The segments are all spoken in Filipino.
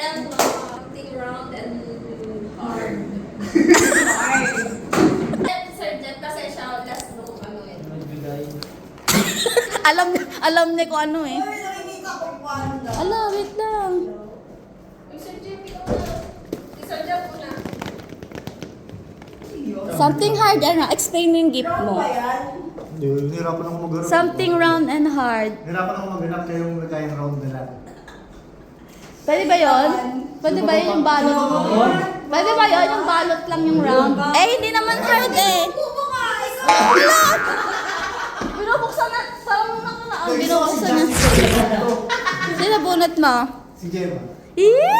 and something round and hard. Sir Jeff, kasi siya last nung ano eh. Alam niya kung ano eh. Ay, nakikita ko panda. Ala, wait lang. Uy, Sir Jeff, ikaw na. Si Sir Jeff muna. Something hard, ano? Explain mo yung gift Round mo. ba yan? Hindi, hirapan ako mag-round. Something round and hard. Hirapan ako mag-round kaya yung nagkayang round nila. Pwede ba yun? Pwede ba yun yung balot? Pwede ba yun yung balot lang yung round? Eh, hindi naman hard eh. Tubo ka! Wala! Binubuksan na. Parang nakaraan. Binubuksan na. Sino bunot mo? Si Gemma. Yeah!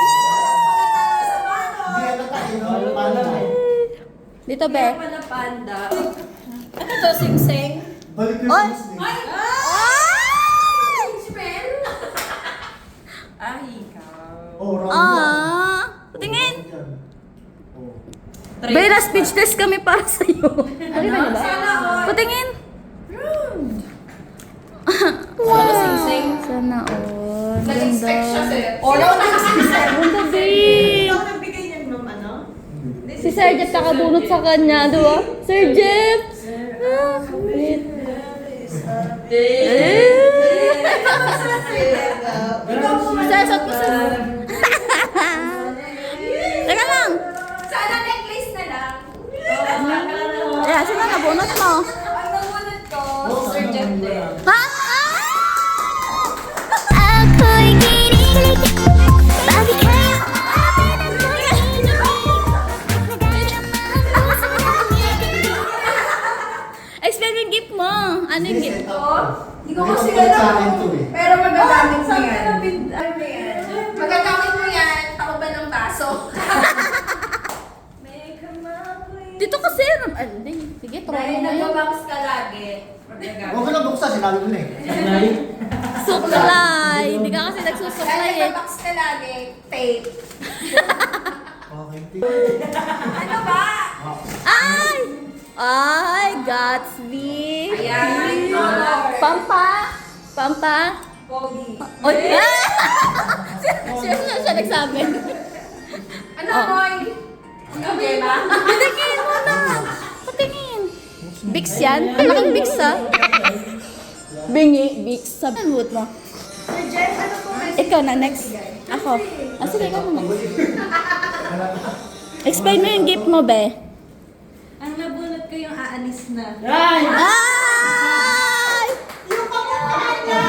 Hindi ano tayo, no? Paano na? Dito, Bear. Pala panda. Ano to, sing-sing? Balik yung Oy! Disney. Ay! Spell? Ay, ikaw. Oh, round Ah! Tingin! Oh. Bella, speechless kami para sa'yo. Ano ba? Sana all. Patingin! Wow! Sing-sing? Sana all. Nag-expect siya, sir. Oraw na sing-sing. Ganda, babe! Ikaw nagbigay niyan, ma'am, ano? Si Sir Jeff nakabunot sa kanya, di ba? Sir Jeff! Ah, wait. Sir, sot mo, sir. Teka lang. Sana necklace na lang. Ayan, sino nabunot mo? Ang nabunod ko, si Sir Jeff din. Ha? Explain mo yung gift mo. Ano yung gift? Hindi ko Hindi kasi ko sa alam. akin to eh. Pero magagamit mo Sabi yan. na ano mo yan? Magagamit mo yan, takuban ng baso. Dito kasi, hindi. Sige, try Dahil mo na yun. nagbabangs ka lagi. Huwag ka lang buksan, sinabi mo na eh. Suklay. Hindi ka kasi nagsusuklay Dahil eh. nagbabangs ka lagi, tape. Okay, Ano ba? Ay! Ay, Gatsby! Ayan, color. Pampa! Pampa! Pogi. Oy! Siya nagsabi. Ano, Moy? Okay ba? Patingin mo na! Patingin! Bix yan? Malaking Bix ah. Bingi, Bix. Sabi ang mood mo. Sir Jeff, ano po Ikaw na, next. Ako. Ah, sige, ikaw na. Explain mo yung gift mo, be. Ang nabunot ko yung aalis na. Ay! Yung kamukha niya!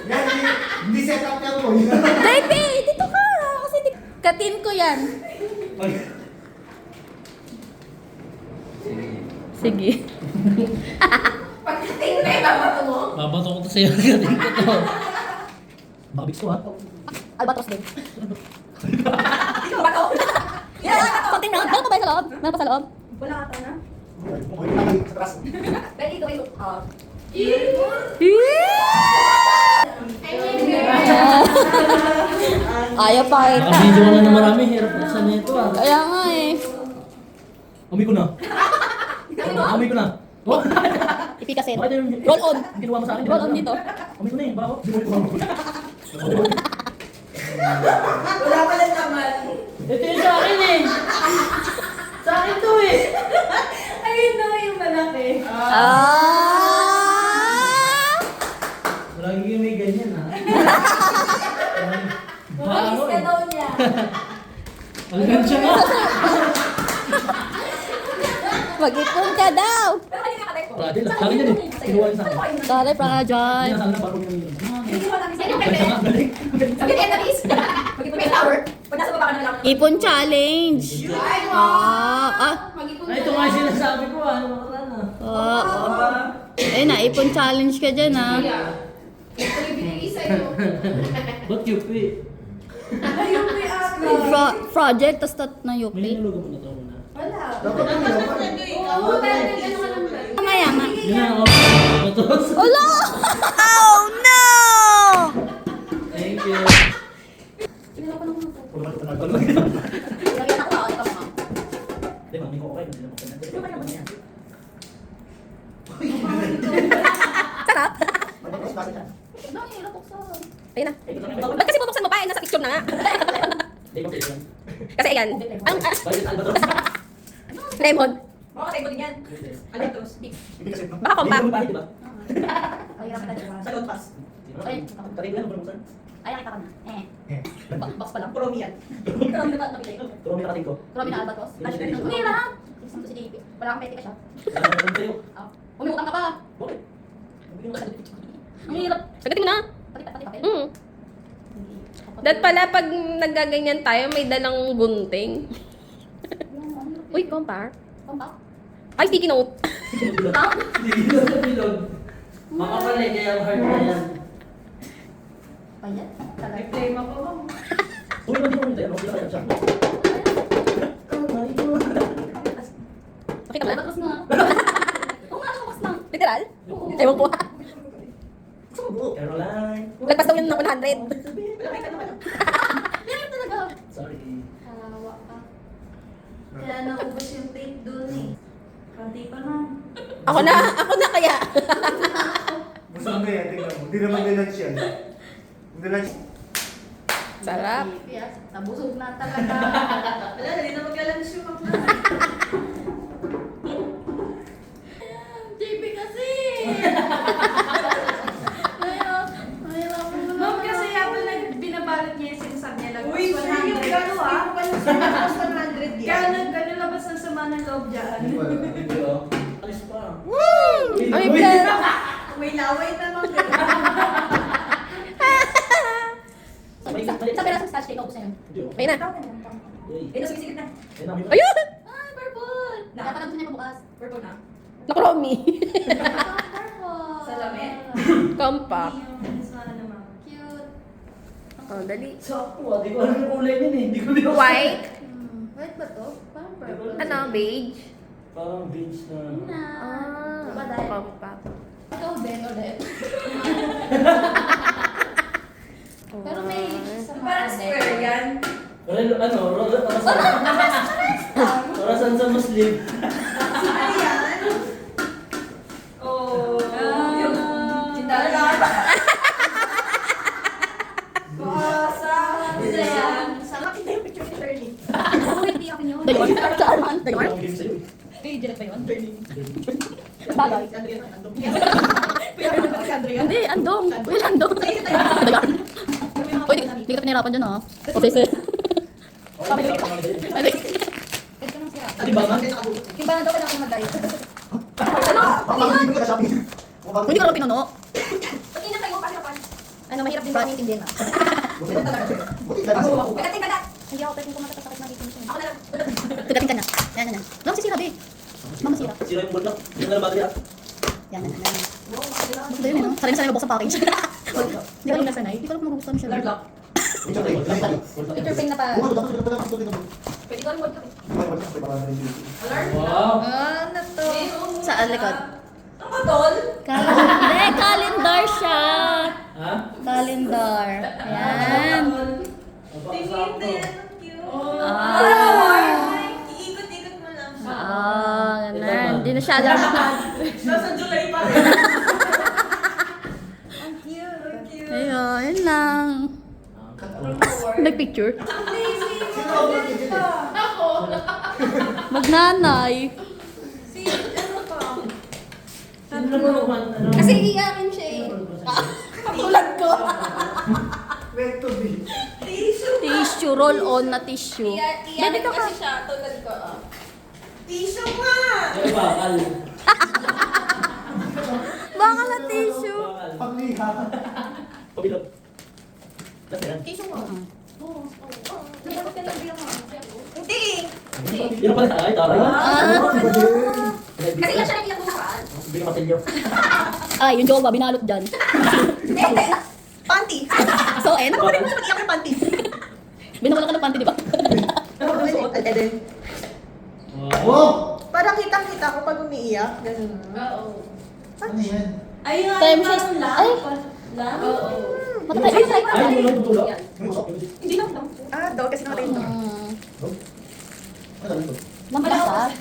Yan, hindi set up yan mo. Baby, dito ka. Kasi katin ko yan. Sige. Pagdating na yung babato mo. Babato ko to sa'yo. Gating ko to. Mabix ko ha. Albatros din. Ikaw ba to? Konting round. Meron pa ba sa loob? Meron pa sa loob? Wala ka to na? Okay, lagi sa taas. Dahil ito ay look up. Ayaw pa kita. Nakabidyo ko na ng marami. Hirap na sa nito ah. Kaya nga eh. Amoy ko na. Amoy ko na. Oh! Ipikasin. Bakit yung Roll on. ginawa mo sa akin? Roll on dito. Amoy ko na eh. Baka ako. Amoy ko na. Wala pala naman. Ito yung sa akin eh. Sa akin to eh. Ayun na yung malaki. Ah! Lagi yung may ganyan ha. Mabis ka daw niya. Talagang siya nga. Mag-ipon ka daw. Pero hindi ka ka-type ko. Lagi yan eh. Kinuha niya sa akin. Dali pa nga Hindi dyan. na sana bago niya yun. Hindi mo lang isa yung Galing nga, galing. Sabi kayo na is. Mag-ipon may flower. Pag nasa baba ka na lang. Ipon challenge. Ay, Mag-ipon Ay, ito nga yung sinasabi ko ah. Ano makaraan ah. Eh na, ipon challenge ka dyan ah. Ito yung binigay sa'yo. Ba't yupi? Ayun may ate. Project, tas tat na May yupi. nilulugan mo na ito muna. Wala. Dapat ano naman. Oo, pero nagano ka lang ba? Mamaya nga. Yun na ako. Batos. Ulo! Oh no! Thank you. Wala ka talaga. Lagyan ako ako ito. Di ba, may ko okay. Hindi naman ako Sarap. kasi yan. Ang hirap buksan. Ayun na. Ba't kasi bubuksan mo pa? Nasa picture na nga. Kasi ayan. Ang lemon. Baka tayo din yan. Albatros. Hindi kasi, no? Baka compact. Ay, hirap ka Sa lotpas. Ay, nakita ka na. Box pa lang. Promi yan. Karami na ba nabili? Karami na albatros? Hindi lang. Isang to si JP. Wala kang pwede ka siya. Umutang ka pa. Ang hirap. Sagutin mo na. Pati papel. Dahil pala pag nagaganyan tayo, may dalang gunting. Uy, compact. Compact. Ay, sticky note. Makapal eh, kaya hard na yan. Ayan. May flame ako. Uy, hindi mo tayo. Hindi ka siya. Nakita mo na? Albatros nga. Oo nga, box lang. Literal? Ewan ko. Caroline. Lagpas daw yun ng 100. Hirap talaga. Sorry. Hawa ka. Kaya naubos yung tape dun eh. Kanti pa na. Ako na kaya. Gusto mo yan, tingnan mo. Hindi naman lunch yan. Hindi lunch. Sarap. Yes, nabusog na talaga. Wala, dali na mag-lunch yung mga. JP kasi. Mahirap mo naman. Ma'am, kasi yata binabalot niya yung sinasabi niya. Lagpas Uy, 100. yung gano'n ah. Hindi ko pa yung sinabas 100 yan. Kaya gano'n labas ng sama ng loob dyan. Hindi wala. Hindi oh. Alis pa. Ay, God. May laway naman. Sa perasong scotch tape, ubus na yun. Hindi oh. Ayun na. Eh, nasumisigit na. Ayun namin. Ayun! Ay, purple. Nakapanood niya pa bukas. Purple na. Nakromi. Purple. Salamin. Compact. Yung sana naman. Cute. Oh, dali. Sakto ah. Di ko alam yung kulay niyan eh. Hindi ko din White. White ba to? Parang purple. Ano, beige? Parang beige na. Na. Ah, Diba dahil? compact. Ikaw din ulit. Pero may sa mga Parang square yan. Pero ano, orasan sa Muslim. Ano yan? Oh. Yung tindala. Basa. Kasi yan. Sa akin na yung picture ni Shirley. Ako hindi ako yun. Dayon? Sa Arman? Dayon? Ang game sa'yo eh. Kay Janet ba yun? Bagay. Hindi, andong. Will, andong. Dayon. Uy, di ka pinahirapan dyan ah. Okay, sir. Ay, Di ba nga? Yung ba daw ka na mag-diet? Hindi ko na-shopping. hindi ka naman pinuno. Pag inatay mo, pahirapan. Ano, mahirap din ba intindihan ah. Buti ka na. Pagdating ka na. Hindi ako pwedeng kumakasakit na dito. Ako na lang. Pagdating ka na. Yan, yan. No, sisira, be. Mama, sira. Sira yung bulak. Yung na battery ah. Yan, yan, yan. Ito yun, no? Sanay na sanay mabuksan package. Hindi ka lang nasanay. Hindi ko alam kung magugustuhan siya. Lord lock. Picture frame na pa. Pwede ko rin word lock. Alarm? Wow. Ano to? Saan likod? Ang katol? Hindi, calendar siya. Ha? Calendar. Yan. Tingin na yan. Ang cute. Ah. Iikot-ikot mo lang siya. Ah, ganun. Hindi na siya alam. Nasa July pa rin. Ang cute. Ang cute. Ayun, yun lang. Nagpicture. Ako. Magnanay. Si, ano pa? Kasi iyakin siya eh. Katulad ko. Meant to be. Tissue. Tissue, roll on na tissue. Iyakin kasi siya. Tulad ko. Tissue nga. Pero bakal. Baka na tissue. Bakal. Pagliha. Pabilog. Kasi yan. Tissue mo. Oo. Nagkakot ka lang bilang mga. Hindi. Yun pala tayo, taray. Kasi yan siya nag-iyak mo nakaraan. Hindi ka matilyo. Ay, yung jowa, binalot dyan. Hindi. Panty. So, and? Ano pa rin mo mag-iyak ng panty? Binawala ka ng panty, di ba? Wow! Parang kitang-kita ko pag umiiyak. Ganun. Oo. Ano yan? Ay, nga. Time shift. Ay, Lang? Oo. matatay. Ay, wala tutulog. Hindi lang. Ah, daw kasi namatay ito. Mm. Ano yan? Lampas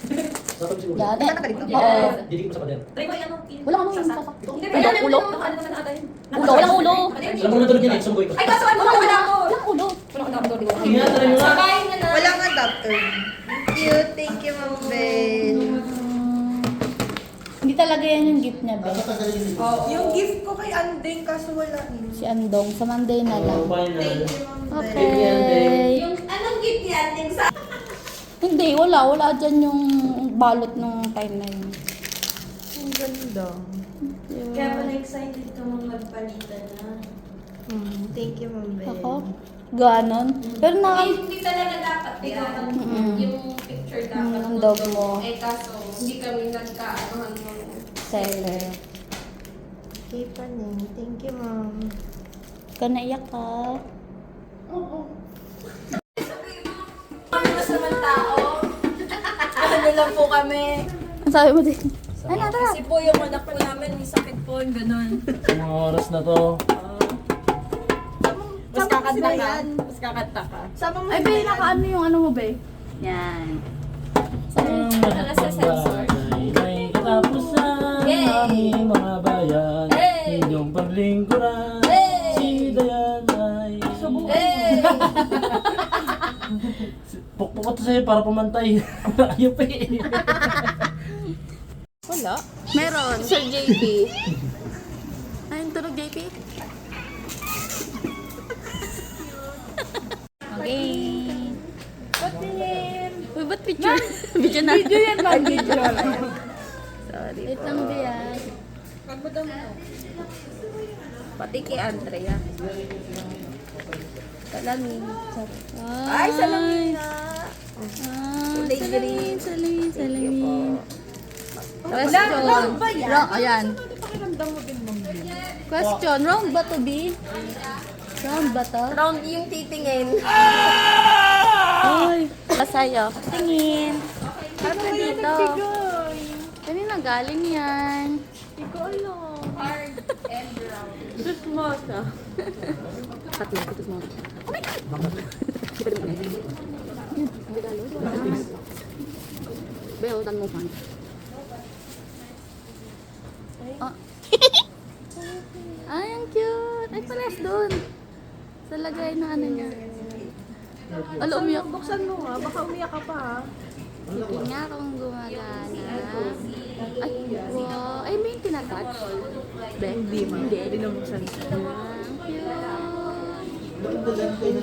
Sakot siguro. Yan. Eh, Tatanggalin ko? oo. Didikit mo sa pader. Try ko yung ano. Walang ano yung Sasak. sasak. Hindi, Ulo, ano, ulo. ano naman ata yun? Ulo, walang ulo. Alam mo na tulog yan eh. Sumugoy ko. Ay, kaso ano wala ko? Walang ulo. Wala ko na di ko. Sige na, try mo nga. Sabay na na. Walang adapter. Cute. Thank you, Ma'am Ben. Hindi talaga yan yung gift niya, be. Yung gift ko kay Andeng kaso wala. Si Andong, sa Monday na lang. Final. Okay. Yung anong gift ni Ating sa... Hindi, wala. Wala dyan yung balot ng time na yun. Ang ganda. Kaya pala excited ka mong magpalitan na. Thank you, Ma'am Ben. Ako? Ganon. Pero na... Hindi talaga dapat yan. Yung picture dapat Yung dog mo. Eh kaso, hindi kami nagkaanuhan mo. Seller. Okay pa rin. Thank you, Ma'am. Ikaw naiyak ka. Ano masamang tao? Ano lang po kami. Ang sabi mo din? Ay, na, tara. Kasi po yung anak po namin, may sakit po, yung ganun. Sa mga oras na to. Mas kakanta ka. Mas kakanta ka. Sama mo Ay, be, nakaano yung ano mo, be? Yan. Ang lahat ng bagay may katapusan. Yay! Aming mga bayan. Hey! Inyong paglingkuran. Hey! Si Dayan ay... Eh! Pukpukot sa'yo para pumantay. Ayaw pa eh. Wala. Meron. Sir JP. Ayun, tunog JP. Okay. Uy, ba't picture? Video na. Video yan, ma'am. Video. Sorry. Wait lang, Bea. Pati kay Andrea. Salamin. Ay, salamin na. Kulay green. Salamin, salamin. Question. Wrong ba yan? Wrong, ayan. Question, wrong ba to be? Round ba to? Round yung titingin. Ay, sa'yo. Tingin. Ano ba dito? Kanina galing yan. Hard and round. Tatlo, tutos mo. Beo, tan mo pan. Ah. Ay, ang cute. Ay, pares doon. Sa lagay na ano niya. Alo, umiyak. Buksan mo nga. Baka umiyak ka pa ha. Sige nga kung gumagana. Ay, wow. Ay, may tinatouch. Hindi ma. Hindi nabuksan. Ang cute.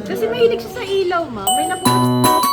Kasi mahilig siya sa ilaw ma. May napupunta.